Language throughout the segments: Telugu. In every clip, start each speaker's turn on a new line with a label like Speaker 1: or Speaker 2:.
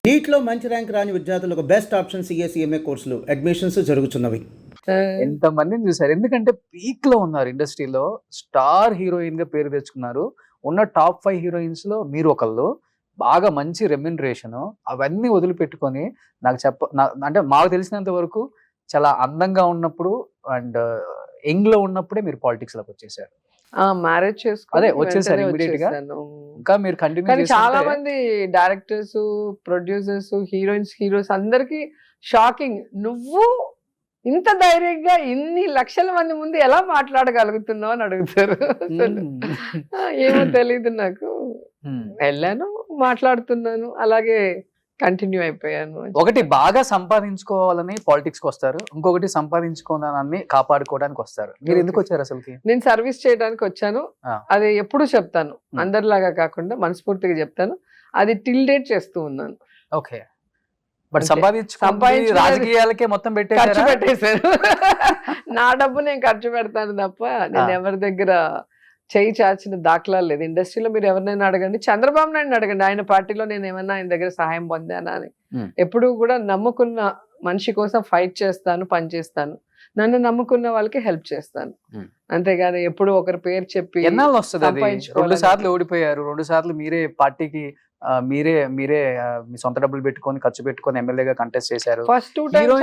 Speaker 1: నీట్లో మంచి ర్యాంక్ రాని విద్యార్థులకు బెస్ట్ ఆప్షన్ సిఎస్ఈఎంఏ కోర్సులు అడ్మిషన్స్ జరుగుతున్నవి.
Speaker 2: ఎంత మందిని చూసారు, ఎందుకంటే పీక్ లో ఉన్నారు ఇండస్ట్రీలో, స్టార్ హీరోయిన్ గా పేరు తెచ్చుకున్నారు. ఉన్న టాప్ 5 హీరోయిన్స్ లో మీరు ఒకళ్ళు. బాగా మంచి రెమ్యునరేషన్, అవన్నీ వదిలిపెట్టుకొని అంటే మాకు తెలిసినంత వరకు చాలా అందంగా ఉన్నప్పుడు అండ్ యంగ్ లో ఉన్నప్పుడే మీరు పాలిటిక్స్ లోకి వచ్చేసారు.
Speaker 3: మ్యారేజ్
Speaker 2: అదే వచ్చేసారు ఇమీడియట్ గా. ఇంకా మీరు కంటిన్యూ
Speaker 3: కానీ చాలా మంది డైరెక్టర్స్, ప్రొడ్యూసర్స్, హీరోస్ అందరికి షాకింగ్, నువ్వు ఇంత ధైర్యంగా ఇన్ని లక్షల మంది ముందు ఎలా మాట్లాడగలుగుతున్నావు అని అడుగుతారు. ఏమో తెలీదు నాకు. వెళ్ళాను, మాట్లాడుతున్నాను, అలాగే కంటిన్యూ అయిపోయాను.
Speaker 2: ఒకటి బాగా సంపాదించుకోవాలని పాలిటిక్స్ కి వస్తారు, ఇంకొకటి సంపాదించుకోవాలని కాపాడుకోవడానికి వస్తారు. మీరు ఎందుకు వచ్చారు అసలుకి?
Speaker 3: నేను సర్వీస్ చేయడానికి వచ్చాను. అది ఎప్పుడు చెప్తాను, అందరిలాగా కాకుండా మనస్ఫూర్తిగా చెప్తాను. అది టిల్ డేట్ చేస్తూ ఉన్నాను.
Speaker 2: ఓకే, బట్ సంపాదించి రాజకీయాలకే మొత్తం
Speaker 3: ఖర్చు పెట్టేశాను. నా డబ్బు నేను ఖర్చు పెడతాను తప్ప నేను ఎవరి దగ్గర చేయి చాచిన దాఖలా లేదు. ఇండస్ట్రీలో మీరు ఎవరినైనా అడగండి, చంద్రబాబు నాయుడు అడగండి, ఆయన పార్టీలో నేను ఏమన్నా ఆయన దగ్గర సహాయం పొందానా అని. ఎప్పుడు కూడా నమ్ముకున్న మనిషి కోసం ఫైట్ చేస్తాను, పని చేస్తాను. నన్ను నమ్ముకున్న వాళ్ళకి హెల్ప్ చేస్తాను, అంతేగాని ఎప్పుడు ఒకరి పేరు చెప్పి.
Speaker 2: ఎన్నాళ్ళు వస్తుంది? 2 సార్లు ఓడిపోయారు, 2 సార్లు మీరే పార్టీకి మీరే మీ సొంత డబ్బులు పెట్టుకొని ఖర్చు పెట్టుకొని ఎమ్మెల్యేగా కంటెస్ట్ చేశారు.
Speaker 3: ఫస్ట్ 2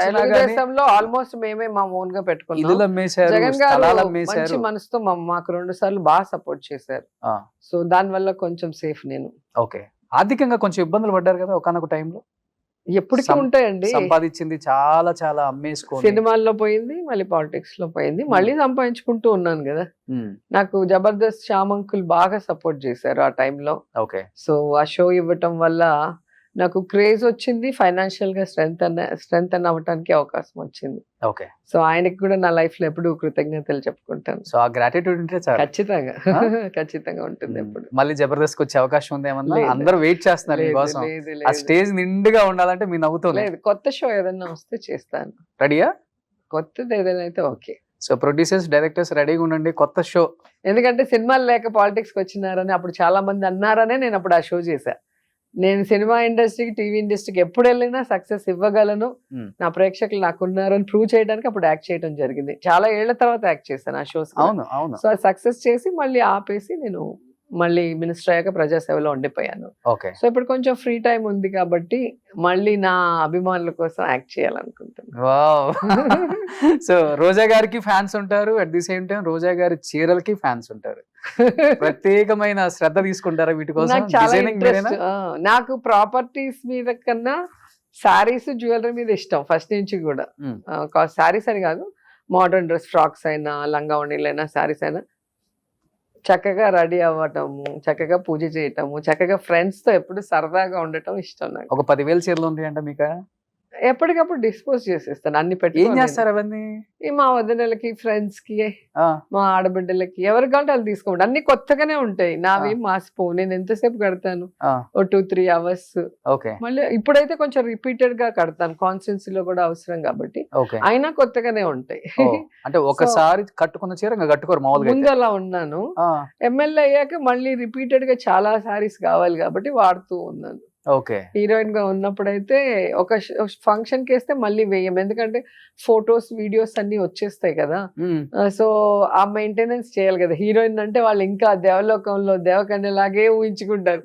Speaker 3: తెలుగుదేశంలో ఆల్మోస్ట్ మేమే మా ఓన్ గా పెట్టుకున్నాం. జగన్ గారు మంచి మనసుతో మాకు 2 సార్లు బాగా సపోర్ట్ చేశారు. సో దాని వల్ల కొంచెం సేఫ్ నేను.
Speaker 2: ఓకే, ఆర్థికంగా కొంచెం ఇబ్బందులు పడ్డారు కదా ఒకనొక టైంలో?
Speaker 3: ఎప్పటికీ ఉంటాయండి.
Speaker 2: సంపాదించింది చాలా చాలా అమ్మేసుకో,
Speaker 3: సినిమాల్లో పోయింది, మళ్ళీ పాలిటిక్స్ లో పోయింది, మళ్ళీ సంపాదించుకుంటూ ఉన్నాను కదా. నాకు జబర్దస్త్ శ్యామంకుల్ బాగా సపోర్ట్ చేశారు ఆ టైంలో.
Speaker 2: ఓకే,
Speaker 3: సో ఆ షో ఇవ్వటం వల్ల నాకు క్రేజ్ వచ్చింది, ఫైనాన్షియల్ గా స్ట్రెంగ్ అవ్వటానికి అవకాశం వచ్చింది.
Speaker 2: ఓకే,
Speaker 3: సో ఆయనకి కూడా నా లైఫ్ లో ఎప్పుడు కృతజ్ఞతలు చెప్పుకుంటాను.
Speaker 2: సో ఆ గ్రాటిట్యూడ్ ఉంటే చాలు.
Speaker 3: ఖచ్చితంగా ఖచ్చితంగా ఉంటుంది. ఎప్పుడు
Speaker 2: మళ్ళీ జబర్దస్త్ వచ్చే అవకాశం ఉంది ఏమన్నా? అందరూ వెయిట్ చేస్తున్నారు మీకోసం. ఆ స్టేజ్ నిండుగా ఉండాలంటే మీ నవ్వుతో.
Speaker 3: లేదు, కొత్త షో ఏదైనా వస్తే చేస్తాను.
Speaker 2: రెడీయా?
Speaker 3: కొత్తది ఏదైనా అయితే ఓకే.
Speaker 2: సో ప్రొడ్యూసర్స్, డైరెక్టర్స్ రెడీగా ఉండండి, కొత్త షో.
Speaker 3: ఎందుకంటే సినిమాలు లేక పాలిటిక్స్ కి వచ్చినారని అప్పుడు చాలా మంది అన్నారనే నేను అప్పుడు ఆ షో చేశా. నేను సినిమా ఇండస్ట్రీకి, టీవీ ఇండస్ట్రీకి ఎప్పుడు వెళ్ళినా సక్సెస్ ఇవ్వగలను, నా ప్రేక్షకులు నాకున్నారని ప్రూవ్ చేయడానికి అప్పుడు యాక్ట్ చేయడం జరిగింది. చాలా ఏళ్ల తర్వాత యాక్ట్ చేశాను ఆ షోస్. సో అది సక్సెస్ చేసి మళ్ళీ ఆపేసి నేను మళ్ళీ మినిస్టర్ అయ్యాక ప్రజాసేవలో ఉండిపోయాను. సో ఇప్పుడు కొంచెం ఫ్రీ టైం ఉంది కాబట్టి మళ్ళీ నా అభిమానుల కోసం యాక్ట్ చేయాలనుకుంటున్నాను.
Speaker 2: సో రోజా గారికి ఫ్యాన్స్ ఉంటారు, అట్ ది సేమ్ టైం రోజా గారి చీరలకి ఫ్యాన్స్ ఉంటారు. ప్రత్యేకమైన శ్రద్ధ తీసుకుంటారా వీటి కోసం?
Speaker 3: నాకు చాలా ఇంట్రెస్ట్. నాకు ప్రాపర్టీస్ మీద కన్నా శారీస్, జ్యువెలరీ మీద ఇష్టం ఫస్ట్ నుంచి కూడా. శారీస్ అని కాదు, మోడర్న్ డ్రెస్, ఫ్రాక్స్ అయినా, లంగా ఓణీలైనా, శారీస్ అయినా చక్కగా రెడీ అవ్వటము, చక్కగా పూజ చేయటము, చక్కగా ఫ్రెండ్స్ తో ఎప్పుడు సరదాగా ఉండటం ఇష్టం నాకు.
Speaker 2: ఒక 10,000 చీరలు ఉంటాయంట మీకు?
Speaker 3: ఎప్పటికప్పుడు డిస్పోజ్ చేసేస్తాను అన్ని పెట్టి.
Speaker 2: ఏం చేస్తారు అవన్నీ?
Speaker 3: మా వదినలకి, ఫ్రెండ్స్ కి, మా ఆడబిడ్డలకి ఎవరి కావాలంటే వాళ్ళు తీసుకోండి. అన్ని కొత్తగానే ఉంటాయి, నావేం మాసిపోవు. నేను ఎంతసేపు కడతాను, ఓ 2-3 అవర్స్. మళ్ళీ ఇప్పుడైతే కొంచెం రిపీటెడ్ గా కడతాను, కాన్స్టెన్సీలో కూడా అవసరం కాబట్టి. అయినా కొత్తగానే ఉంటాయి.
Speaker 2: అంటే ఒకసారి కట్టుకున్న చీర కట్టుకోరు మామూలుగా?
Speaker 3: ముందు అలా ఉన్నాను, ఎమ్మెల్యే అయ్యాక మళ్ళీ రిపీటెడ్ గా చాలా సారీస్ కావాలి కాబట్టి వాడుతూ ఉన్నాను. హీరోయిన్ గా ఉన్నప్పుడైతే ఒక ఫంక్షన్ కి వేస్తే మళ్ళీ వేయం, ఎందుకంటే ఫొటోస్, వీడియోస్ అన్ని వచ్చేస్తాయి కదా. సో ఆ మెయింటెనెన్స్ చేయాలి కదా. హీరోయిన్ అంటే వాళ్ళు ఇంకా దేవలోకంలో దేవకన్యలాగే ఊహించుకుంటారు.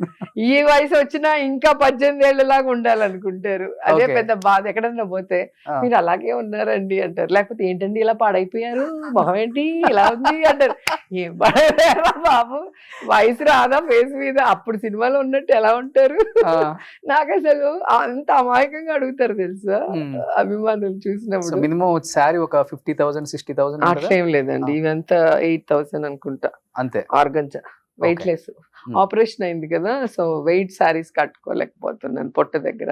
Speaker 3: ఈ వయసు వచ్చినా ఇంకా 18 ఏళ్ళలాగా ఉండాలనుకుంటారు. అదే పెద్ద బాధ. ఎక్కడన్నా పోతే మీరు అలాగే ఉన్నారండి అంటారు, లేకపోతే ఏంటండి ఇలా పాడైపోయారు, మొహం ఏంటి ఇలా ఉంది అంటారు. ఏం పాడైపోయారా బాబు, వయసు రాదా ఫేస్ మీద? అప్పుడు సినిమాలో ఉన్నట్టు ఎలా ఉంటారు? నాకు అసలు అంత అమాయకంగా అడుగుతారు తెలుసా అభిమానులు చూసినప్పుడు.
Speaker 2: మినిమం సారీ ఒక 50,000 60,000
Speaker 3: అట్లేం లేదండి, ఇవంతా 8,000 అనుకుంటా అంతే. ఆర్గంజా వెయిట్ లెస్, ఆపరేషన్ అయింది కదా, సో వెయిట్ సారీస్ కట్టుకోలేకపోతున్నాను పొట్ట దగ్గర.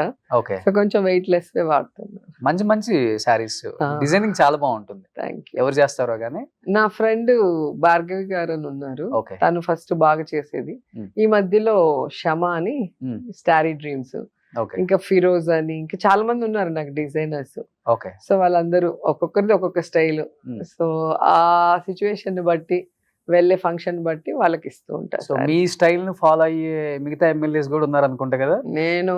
Speaker 3: సో కొంచెం వెయిట్ లెస్ వాడుతున్నాను.
Speaker 2: మంచి మంచి సారీస్, డిజైనింగ్ చాలా బాగుంటుంది.
Speaker 3: Thank you.
Speaker 2: ఎవరు చేస్తారో గానీ
Speaker 3: నా ఫ్రెండ్ భార్గవి గారు అని ఉన్నారు, తను ఫస్ట్ బాగా చేసేది. ఈ మధ్యలో షమ అని, స్టారీ డ్రీమ్స్, ఇంకా ఫిరోజ్ అని, ఇంకా చాలా మంది ఉన్నారు నాకు డిజైనర్స్. సో వాళ్ళందరూ ఒక్కొక్కరిది ఒక్కొక్క స్టైల్. సో ఆ సిచ్యువేషన్ బట్టి వెళ్ళే ఫంక్షన్ బట్టి వాళ్ళకి ఇస్తూ ఉంటారు.
Speaker 2: సో మీ స్టైల్ ను ఫాలో అయ్యే మిగతా ఎమ్మెల్యేస్ కూడా ఉన్నారు అనుకుంటా కదా?
Speaker 3: నేను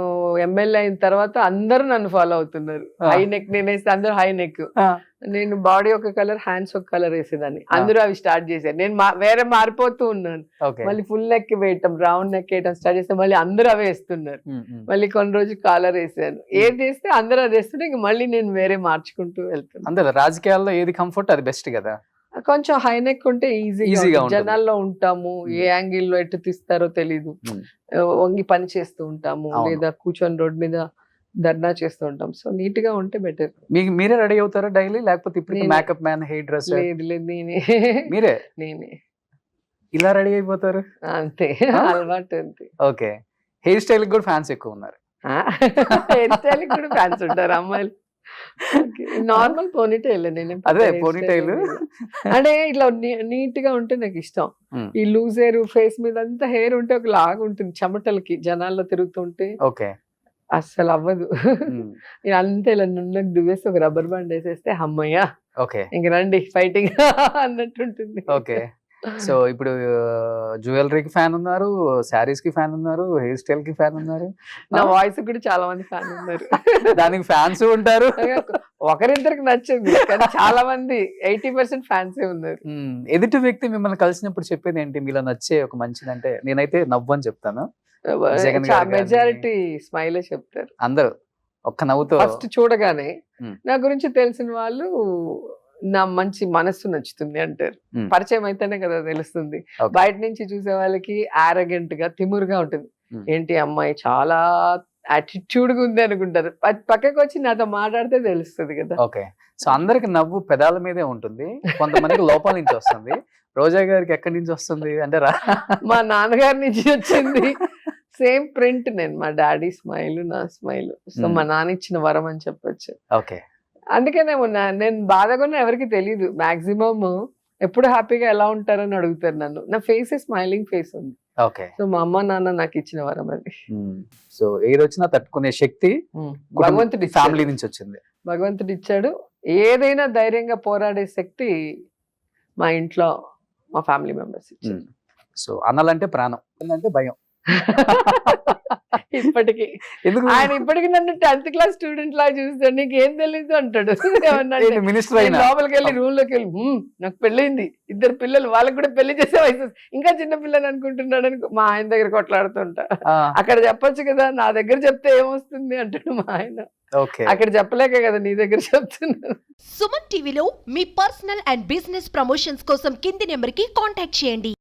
Speaker 3: ఎమ్మెల్యే అయిన తర్వాత అందరూ నన్ను ఫాలో అవుతున్నారు. హై నెక్ నేను వేస్తే అందరూ హై నెక్, నేను బాడీ ఒక కలర్ హ్యాండ్స్ ఒక కలర్ వేసేదాన్ని, అందరూ అవి స్టార్ట్ చేశారు. నేను వేరే మారిపోతూ ఉన్నాను. మళ్ళీ ఫుల్ నెక్ వేయటం, రౌండ్ నెక్ వేయటం స్టార్ట్ చేస్తే మళ్ళీ అందరూ అవే వేస్తున్నారు. మళ్ళీ కొన్ని రోజులు కాలర్ వేసాను, ఏది వేస్తే అందరూ అది వేస్తుంటే ఇంక మళ్ళీ నేను వేరే మార్చుకుంటూ వెళ్తున్నాను.
Speaker 2: అందరూ రాజకీయాల్లో ఏది కంఫర్ట్ అది బెస్ట్ కదా.
Speaker 3: కొంచెం హై నెక్ ఉంటే ఈజీగా జనాల్లో ఉంటాము, ఏ యాంగిల్లో ఎటు తీస్తారో తెలీదు, వంగి పని చేస్తూ ఉంటాము లేదా కూర్చొని రోడ్ మీద ధర్నా చేస్తూ ఉంటాం. సో నీట్ గా ఉంటే బెటర్.
Speaker 2: మీకు మీరే రెడీ అవుతారా డైలీ, లేకపోతే ఇప్పుడు మేకప్ మ్యాన్, హెయిర్ డ్రెస్?
Speaker 3: లేదు నేనే నేనే
Speaker 2: ఇలా రెడీ అయిపోతారు
Speaker 3: అంతే, అలవాటు అంతే.
Speaker 2: ఓకే, హెయిర్ స్టైల్ కూడా ఫ్యాన్స్ ఎక్కువ ఉన్నారు.
Speaker 3: హెయిర్ స్టైల్ కూడా ఫ్యాన్స్ ఉంటారు అమ్మాయిలు. నార్మల్ పోనీటైల్, నేను
Speaker 2: అదే పోనీటైల్
Speaker 3: అంటే ఇట్లా నీట్ గా ఉంటే నాకు ఇష్టం. ఈ లూజ్ హెయిర్ ఫేస్ మీద అంతా హెయిర్ ఉంటే ఒక లాగా ఉంటుంది, చెమటలకి జనాల్లో తిరుగుతుంటే
Speaker 2: ఓకే
Speaker 3: అస్సలు అవ్వదు. అంతే ఇలా నున్నకు దువ్వేసి ఒక రబ్బర్ బ్యాండ్ వేసేస్తే అమ్మయ్యా
Speaker 2: ఓకే
Speaker 3: ఇంక రండి ఫైటింగ్ అన్నట్టుంటుంది.
Speaker 2: ఓకే, సో ఇప్పుడు జ్యువెలరీకి ఫ్యాన్ ఉన్నారు, శారీస్ కి ఫ్యాన్ ఉన్నారు, హెయిర్ స్టైల్ కి ఫ్యాన్ ఉన్నారు,
Speaker 3: నా వాయిస్ కూడా చాలా మంది ఫ్యాన్ ఉన్నారు.
Speaker 2: దానికి ఫ్యాన్స్ ఉంటారు.
Speaker 3: ఒకరిద్దరికి నచ్చింది కానీ చాలా మంది 80% ఫ్యాన్సే ఉన్నారు.
Speaker 2: ఎదుటి వ్యక్తి మిమ్మల్ని కలిసినప్పుడు చెప్పేది ఏంటి మీలో నచ్చే ఒక మంచిదంటే? నేనైతే నవ్వు అని చెప్తాను,
Speaker 3: మెజారిటీ స్మైలే చెప్తారు
Speaker 2: అందరూ ఒక్క నవ్వుతో.
Speaker 3: ఫస్ట్ చూడగానే నా గురించి తెలిసిన వాళ్ళు నా మంచి మనస్సు నచ్చుతుంది అంటారు. పరిచయం అయితేనే కదా తెలుస్తుంది. బయట నుంచి చూసే వాళ్ళకి ఆరగెంట్ గా తిమురుగా ఉంటుంది, ఏంటి అమ్మాయి చాలా యాటిట్యూడ్ గా ఉంది అనుకుంటారు. పక్కకు వచ్చి నాతో మాట్లాడితే తెలుస్తుంది కదా.
Speaker 2: ఓకే, సో అందరికి నవ్వు పెదాల మీదే ఉంటుంది, కొంతమందికి లోపల నుంచి వస్తుంది. రోజా గారికి ఎక్కడి నుంచి వస్తుంది అంటే
Speaker 3: మా నాన్నగారి నుంచి వచ్చింది. సేమ్ ప్రింట్, నేను మా డాడీ స్మైల్ నా స్మైల్, సో మా నాన్న ఇచ్చిన వరం అని చెప్పొచ్చు.
Speaker 2: ఓకే,
Speaker 3: అందుకనేమో నేను బాధగా ఎవరికి తెలియదు. మాక్సిమం ఎప్పుడు హ్యాపీగా ఎలా ఉంటారని అడుగుతారు నన్ను. నా ఫేస్ స్మైలింగ్ ఫేస్ ఉంది.
Speaker 2: ఓకే,
Speaker 3: సో మా అమ్మ నాన్న నాకు ఇచ్చిన వరం అది.
Speaker 2: సో ఏది వచ్చినా తట్టుకునే శక్తి
Speaker 3: భగవంతుడి
Speaker 2: ఫ్యామిలీ నుంచి వచ్చింది.
Speaker 3: భగవంతుడు ఇచ్చాడు. ఏదైనా ధైర్యంగా పోరాడే శక్తి మా ఇంట్లో మా ఫ్యామిలీ మెంబర్స్ ఇచ్చారు.
Speaker 2: సో అన్నలంటే ప్రాణం, అంటే భయం.
Speaker 3: ఇప్పటికి ఆయన ఇప్పటికి నన్ను 10th క్లాస్ స్టూడెంట్ లా చూస్తాడు, నీకు ఏం తెలీదు అంటాడు. లోపలికి వెళ్ళి రూమ్ లోకి వెళ్ళి నాకు పెళ్ళైంది, 2 పిల్లలు, వాళ్ళకి కూడా పెళ్లి చేసే వయసు, ఇంకా చిన్న పిల్లలు అనుకుంటున్నాడు అని మా ఆయన దగ్గర కొట్లాడుతుంటా. అక్కడ చెప్పొచ్చు కదా, నా దగ్గర చెప్తే ఏమొస్తుంది అంటాడు మా ఆయన. అక్కడ చెప్పలేక కదా నీ దగ్గర చెప్తున్నాను.
Speaker 4: సుమన్ టీవీలో మీ పర్సనల్ అండ్ బిజినెస్ ప్రమోషన్స్ కోసం కింది నెంబర్ కి కాంటాక్ట్ చేయండి.